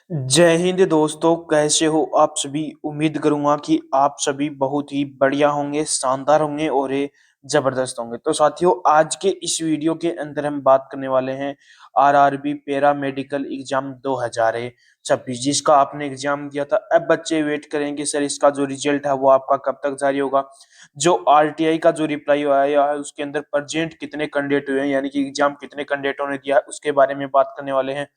जय हिंद दोस्तों, कैसे हो आप सभी। उम्मीद करूंगा कि आप सभी बहुत ही बढ़िया होंगे, शानदार होंगे और ये जबरदस्त होंगे। तो साथियों, आज के इस वीडियो के अंदर हम बात करने वाले हैं आरआरबी पैरा मेडिकल एग्जाम 2026 जिसका आपने एग्जाम दिया था। अब बच्चे वेट करेंगे सर इसका जो रिजल्ट है वो आपका कब तक जारी होगा। जो आरटीआई का जो रिप्लाई आया है उसके अंदर प्रेजेंट कितने कैंडिडेट हुए हैं, यानी कि एग्जाम कितने कैंडिडेटों ने दिया है, उसके बारे में बात करने वाले हैं।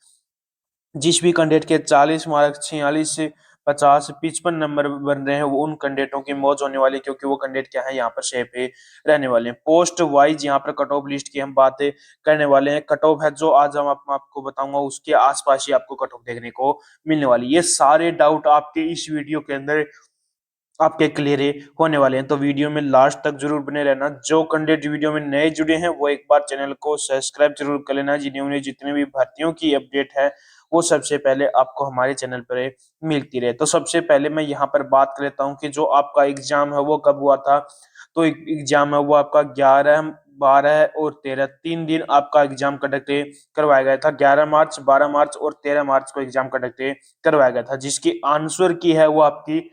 जिस भी कैंडिडेट के 40 मार्क्स 46 से 50 55 नंबर बन रहे हैं वो उन कैंडिडेटों की मौज होने वाली है, क्योंकि वो कैंडिडेट क्या है यहाँ पर शेप पे रहने वाले हैं। पोस्ट वाइज यहाँ पर कट ऑफ लिस्ट की हम बातें करने वाले हैं। कट ऑफ है जो आज हम आपको बताऊंगा उसके आसपास ही आपको कट ऑफ देखने को मिलने वाली है। ये सारे डाउट आपके इस वीडियो के अंदर आपके क्लियर होने वाले हैं, तो वीडियो में लास्ट तक जरूर बने रहना। जो कैंडिडेट वीडियो में नए जुड़े हैं वो एक बार चैनल को सब्सक्राइब जरूर कर लेना, जिन्हें जितने भी भर्तियों की अपडेट है वो सबसे पहले आपको हमारे चैनल पर मिलती रहे। तो सबसे पहले मैं यहाँ पर बात कर लेता हूँ कि जो आपका एग्जाम है वो कब हुआ था। तो एग्जाम है वो आपका 11, 12 और 13 3 दिन आपका एग्जाम कंडक्ट करवाया गया था। 11 मार्च, 12 मार्च और 13 मार्च को एग्जाम कंडक्ट करवाया गया था, जिसकी आंसर की है वो आपकी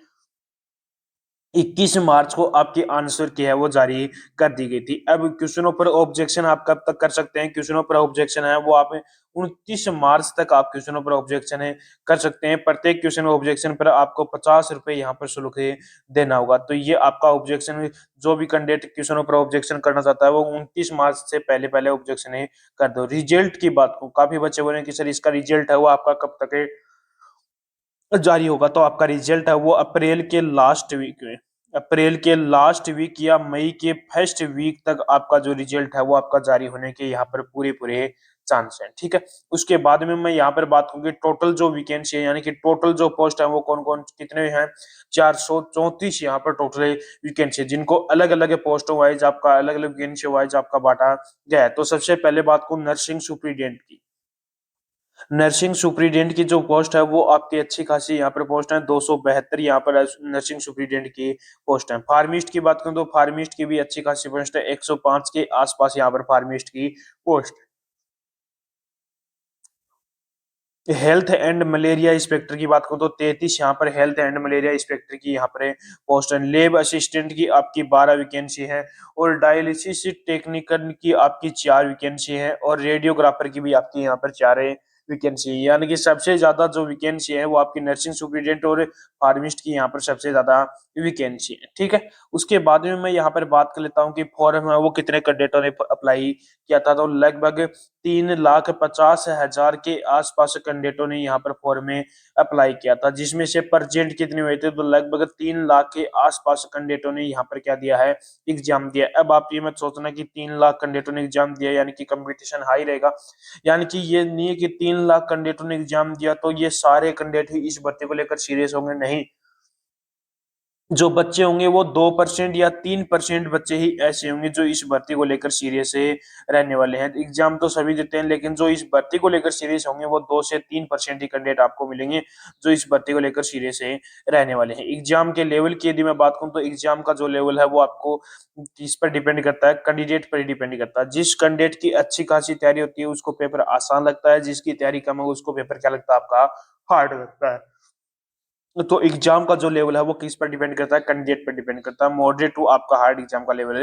21 मार्च को आपकी आंसर की है वो जारी कर दी गई थी। अब क्वेश्चनों पर ऑब्जेक्शन आप कब तक कर सकते हैं। क्वेश्चनों पर ऑब्जेक्शन है वो आप 29 मार्च तक आप क्वेश्चनों पर ऑब्जेक्शन है कर सकते हैं। प्रत्येक क्वेश्चन ऑब्जेक्शन पर आपको 50 रुपए यहाँ पर शुल्क देना होगा। तो ये आपका ऑब्जेक्शन, जो भी कैंडिडेट क्वेश्चनों पर ऑब्जेक्शन करना चाहता है वो 29 मार्च से पहले पहले ऑब्जेक्शन है कर दो। रिजल्ट की बात को काफी बच्चे बोले कि सर इसका रिजल्ट है वो आपका कब तक जारी होगा। तो आपका रिजल्ट है वो अप्रैल के लास्ट वीक या मई के फर्स्ट वीक तक आपका जो रिजल्ट है वो आपका जारी होने के यहाँ पर पूरे पूरे चांस है। ठीक है। उसके बाद में मैं यहाँ पर बात करूंगी टोटल जो वैकेंसी है, यानी कि टोटल जो पोस्ट है वो कौन कौन कितने हैं। 434 यहाँ पर टोटल वैकेंसी है, जिनको अलग अलग पोस्टों वाइज आपका अलग अलग वैकेंसी वाइज आपका बांटा गया है। तो सबसे पहले बात करूं नर्सिंग सुपरिटेंडेंट की। नर्सिंग सुपरिटेंडेंट की जो पोस्ट है वो आपकी अच्छी खासी यहाँ पर पोस्ट है, 272 यहाँ पर नर्सिंग सुपरिटेंडेंट की पोस्ट है। फार्मिस्ट की बात करूं तो फार्मिस्ट की भी अच्छी खासी पोस्ट है, 105 के आसपास यहाँ पर फार्मिस्ट की post. Health and malaria inspector की बात करूं तो 33 यहाँ पर हेल्थ एंड मलेरिया इंस्पेक्टर की यहाँ पर पोस्ट है। लेब असिस्टेंट की आपकी 12 वैकेंसी है और डायलिसिस टेक्निकल की आपकी 4 वैकेंसी है और रेडियोग्राफर की भी आपकी यहाँ पर 4 वैकेंसी है। यानी कि सबसे ज्यादा जो वैकेंसी है वो आपकी नर्सिंग सुपरिटेंडेंट और फार्मिस्ट की यहाँ पर सबसे ज्यादा वैकेंसी है। ठीक है। उसके बाद में मैं यहाँ पर बात कर लेता हूँ कि फॉर्म है वो कितने कैंडिडेटों ने अप्लाई किया था। तो लगभग 3,50,000 के आसपास कैंडिडेटों ने यहाँ पर फॉर्म में अप्लाई किया था, जिसमें से परसेंट कितने हुए थे। तो लगभग 3 लाख के आसपास कैंडिडेटों ने यहाँ पर क्या दिया है, एग्जाम दिया। अब आप ये मत सोचना कि 3 लाख कैंडिडेटों ने एग्जाम दिया यानी कि कंपटीशन हाई रहेगा। यानी कि ये नहीं है कि 3 लाख कैंडिडेटों ने एग्जाम दिया तो ये सारे कैंडिडेट ही इस भर्ती को लेकर सीरियस होंगे, नहीं। जो बच्चे होंगे वो 2% या 3% बच्चे ही ऐसे होंगे जो इस भर्ती को लेकर सीरियस रहने वाले हैं। एग्जाम तो सभी देते हैं, लेकिन जो इस भर्ती को लेकर सीरियस होंगे वो 2 से 3% ही कैंडिडेट आपको मिलेंगे जो इस भर्ती को लेकर सीरियस रहने वाले हैं। एग्जाम के लेवल की यदि मैं बात करूं तो एग्जाम का जो लेवल है वो आपको किस पर डिपेंड करता है, कैंडिडेट पर डिपेंड करता है। जिस कैंडिडेट की अच्छी खासी तैयारी होती है उसको पेपर आसान लगता है, जिसकी तैयारी कम है उसको पेपर क्या लगता है, आपका हार्ड लगता है। तो एग्जाम का जो लेवल है वो किस पर डिपेंड करता है, कैंडिडेट पर डिपेंड करता है। मॉडरेट टू आपका हार्ड एग्जाम का लेवल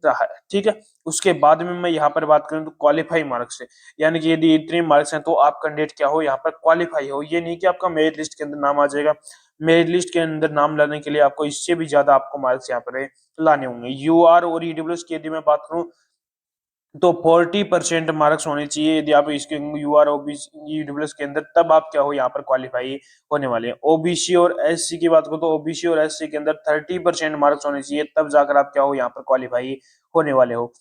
रहा है। ठीक है। उसके बाद में मैं यहाँ पर बात करूं तो क्वालिफाई मार्क्स से, यानी कि यदि इतने मार्क्स हैं तो आप कैंडिडेट क्या हो, यहाँ पर क्वालिफाई हो। ये नहीं कि आपका मेरिट लिस्ट के अंदर नाम आ जाएगा। मेरिट लिस्ट के अंदर नाम लाने के लिए आपको इससे भी ज्यादा आपको मार्क्स यहाँ पर लाने होंगे। यूआर और ईडब्ल्यूएस की यदि मैं बात करूं तो 40% मार्क्स होने चाहिए यदि आप इसके यूआर ओबीसी ईडब्ल्यूएस के अंदर, तब आप क्या हो यहाँ पर क्वालिफाई होने वाले हैं। ओबीसी और एससी की बात करो तो ओबीसी और एससी के अंदर 30% मार्क्स होने चाहिए, तब जाकर आप क्या हो यहाँ पर क्वालिफाई होने वाले हो।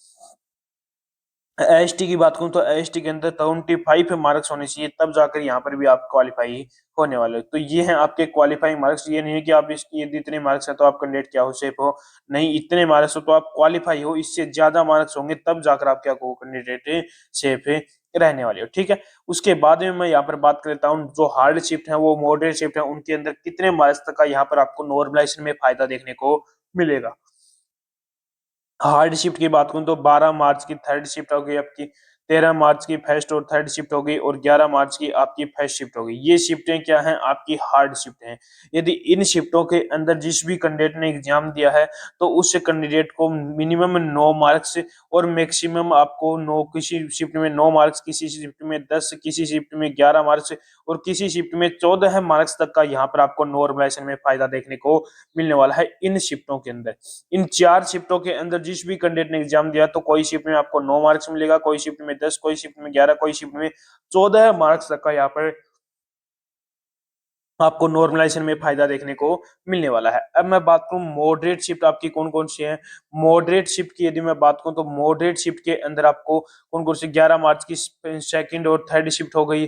एसटी की बात करूं तो एसटी के अंदर 25 मार्क्स होने चाहिए, तब जाकर यहाँ पर भी आप क्वालिफाई होने वाले हो। तो ये हैं आपके क्वालिफाइंग मार्क्स। ये नहीं है कि आप यदि इतने मार्क्स है तो आप कैंडिडेट क्या हो, सेफ हो, नहीं। इतने मार्क्स हो तो आप क्वालिफाई हो, इससे ज्यादा मार्क्स होंगे तब जाकर आप क्या हो, कैंडिडेट सेफ है रहने वाले हो। ठीक है। उसके बाद में मैं यहाँ पर बात कर लेता हूँ जो हार्ड शिफ्ट है वो मॉडरेट शिफ्ट है, उनके अंदर कितने मार्क्स तक का यहाँ पर आपको नॉर्मलाइजेशन में फायदा देखने को मिलेगा। हार्ड शिफ्ट की बात करूं तो 12 मार्च की थर्ड शिफ्ट होगी आपकी 13 मार्च की फर्स्ट और थर्ड शिफ्ट हो गई और 11 मार्च की आपकी फर्स्ट शिफ्ट हो गई। ये शिफ्टें क्या हैं, आपकी हार्ड शिफ्ट हैं। यदि इन शिफ्टों के अंदर जिस भी कैंडिडेट ने एग्जाम दिया है तो उस कैंडिडेट को मिनिमम 9 मार्क्स और मैक्सिमम आपको 9, किसी शिफ्ट में 9 मार्क्स, किसी शिफ्ट में 10, किसी शिफ्ट में 11 मार्क्स और किसी शिफ्ट में 14 मार्क्स तक का यहाँ पर आपको नॉर्मलाइजेशन में फायदा देखने को मिलने वाला है इन शिफ्टों के अंदर। इन 4 शिफ्टों के अंदर जिस भी कैंडिडेट ने एग्जाम दिया तो कोई शिफ्ट में आपको 9 मार्क्स मिलेगा, कोई शिफ्ट में 10, कोई शिफ्ट में 11, कोई शिफ्ट में 14 मार्क्स तक का यहाँ पर आपको नॉर्मलाइजेशन में फायदा देखने को मिलने वाला है। अब मैं बात करूं मॉडरेट शिफ्ट आपकी कौन कौन सी है। मॉडरेट शिफ्ट की यदि मैं बात करूं तो मॉडरेट शिफ्ट के अंदर आपको कौन कौन सी 11 मार्च की सेकंड और थर्ड शिफ्ट हो गई,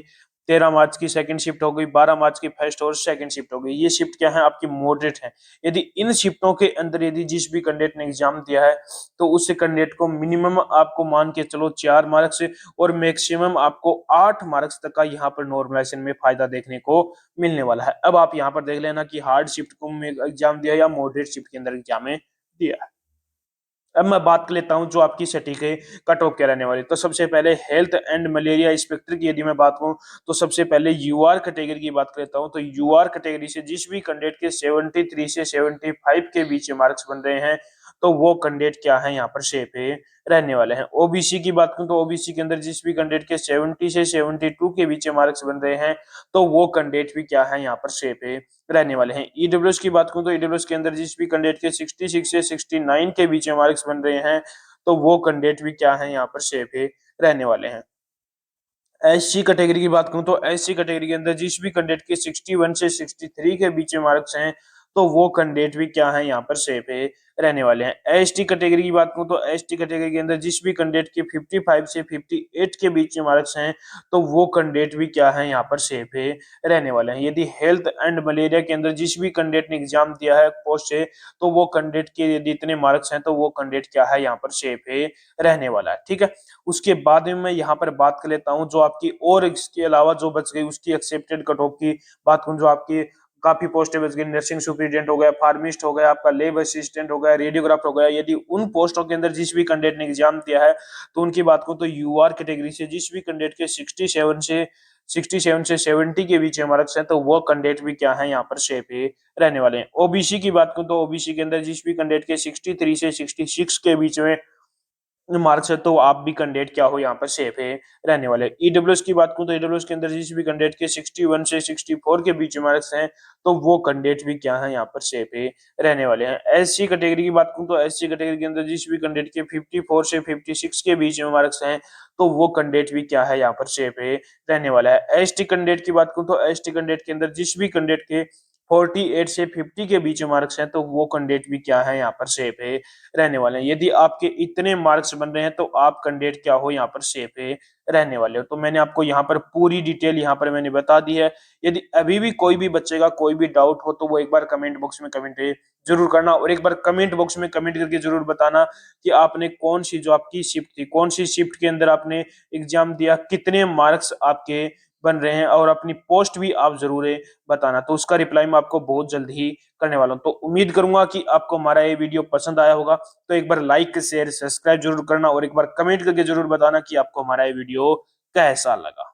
13 मार्च की सेकंड शिफ्ट हो गई, 12 मार्च की फर्स्ट और सेकंड शिफ्ट हो गई। ये शिफ्ट क्या है, आपकी मॉडरेट है। यदि इन शिफ्टों के अंदर यदि जिस भी कैंडिडेट ने एग्जाम दिया है तो उस कैंडिडेट को मिनिमम आपको मान के चलो 4 मार्क्स और मैक्सिमम आपको 8 मार्क्स तक का यहाँ पर नॉर्मलाइजेशन में फायदा देखने को मिलने वाला है। अब आप यहाँ पर देख लेना कि हार्ड शिफ्ट को में एग्जाम दिया या मॉडरेट शिफ्ट के अंदर एग्जाम में दिया है। अब मैं बात कर लेता हूं जो आपकी सटीक है कट ऑफ क्या रहने वाली। तो सबसे पहले हेल्थ एंड मलेरिया इंस्पेक्टर की यदि मैं बात करूं तो सबसे पहले यूआर कैटेगरी की बात करता हूं। तो यूआर कैटेगरी से जिस भी कैंडिडेट के 73 से 75 के बीच मार्क्स बन रहे हैं तो वो कैंडिडेट क्या है यहाँ पर शेप है रहने वाले हैं। ओबीसी की बात करूं तो ओबीसी के अंदर जिस भी कैंडिडेट के 70 से 72 के बीच मार्क्स बन रहे हैं तो वो कैंडिडेट भी क्या है यहाँ पर शेप है रहने वाले हैं। ईडब्ल्यूएस की बात करूं तो ईडब्ल्यूएस के अंदर जिस भी कैंडिडेट के 66 से 69 के बीच में मार्क्स बन रहे हैं तो वो कैंडिडेट भी क्या है यहाँ पर शेप है रहने वाले हैं। एससी कैटेगरी की बात करूं तो एससी कैटेगरी के अंदर जिस भी कैंडिडेट के 61 से 63 के बीच में मार्क्स हैं तो वो कैंडिडेट भी क्या है यहाँ पर सेफ है रहने वाले हैं। एसटी कैटेगरी की बात करूं तो एसटी कैटेगरी के अंदर जिस भी कैंडिडेट के 55 से 58 के बीच में मार्क्स हैं तो वो कैंडिडेट भी क्या है यहाँ पर सेफ है रहने वाले हैं। यदि हेल्थ एंड मलेरिया के अंदर जिस भी कैंडिडेट ने एग्जाम दिया है पोस्ट से तो वो कैंडिडेट के यदि इतने मार्क्स हैं तो वो कैंडिडेट क्या है यहाँ पर सेफ है रहने वाला है। ठीक है, उसके बाद में मैं यहाँ पर बात कर लेता हूँ जो आपकी और इसके अलावा जो बच गई उसकी एक्सेप्टेड कट ऑफ की बात करूँ। जो आपकी काफी पोस्टें बच गई, नर्सिंग सुपरिटेंडेंट हो गया, फार्मिस्ट हो गया, आपका लैब असिस्टेंट हो गया, रेडियोग्राफर हो गया। यदि उन पोस्टों के अंदर जिस भी कैंडिडेट ने एग्जाम दिया है तो उनकी बात करूँ तो यूआर कैटेगरी से जिस भी कैंडिडेट के 67 से 70 के बीच में मार्क्स है तो वो कैंडिडेट भी क्या है यहाँ पर शेप है रहने वाले हैं। ओबीसी की बात करूँ तो ओबीसी के अंदर जिस भी कैंडिडेट के 63 से 66 के बीच में मार्क्स है तो आप भी कैंडिडेट क्या हो यहाँ पर सेफ है रहने वाले। ईडब्ल्यूएस की बात करूं तो ईडब्ल्यूएस के अंदर जिस भी कैंडिडेट के 61 से 64 के बीच मार्क्स हैं तो वो कैंडिडेट भी क्या है यहाँ पर सेफ है रहने वाले हैं। एससी कैटेगरी की बात करूं तो एससी कैटेगरी के अंदर जिस भी कैंडिडेट के 54 से 56 के बीच में मार्क्स हैं तो वो कैंडिडेट भी क्या है यहाँ पर सेफ है रहने वाला है। एसटी कैंडिडेट की बात करूं तो एसटी कैंडिडेट के अंदर जिस भी कैंडिडेट के 48 से 50 के बीच में मार्क्स हैं तो वो कैंडिडेट भी क्या है यहाँ पर सेफ है रहने वाले हैं। यदि आपके इतने मार्क्स बन रहे हैं तो आप कैंडिडेट क्या हो यहाँ पर सेफ है रहने वाले हो। तो मैंने आपको यहाँ पर पूरी डिटेल यहाँ पर मैंने बता दी है। यदि अभी भी कोई भी बच्चे का कोई भी डाउट हो तो वो एक बार कमेंट बॉक्स में कमेंट जरूर करना और एक बार कमेंट बॉक्स में कमेंट करके जरूर बताना कि आपने कौन सी जो आपकी शिफ्ट थी, कौन सी शिफ्ट के अंदर आपने एग्जाम दिया, कितने मार्क्स आपके बन रहे हैं और अपनी पोस्ट भी आप जरूर बताना। तो उसका रिप्लाई मैं आपको बहुत जल्द ही करने वाला हूं। तो उम्मीद करूंगा कि आपको हमारा ये वीडियो पसंद आया होगा। तो एक बार लाइक शेयर सब्सक्राइब जरूर करना और एक बार कमेंट करके जरूर बताना कि आपको हमारा ये वीडियो कैसा लगा।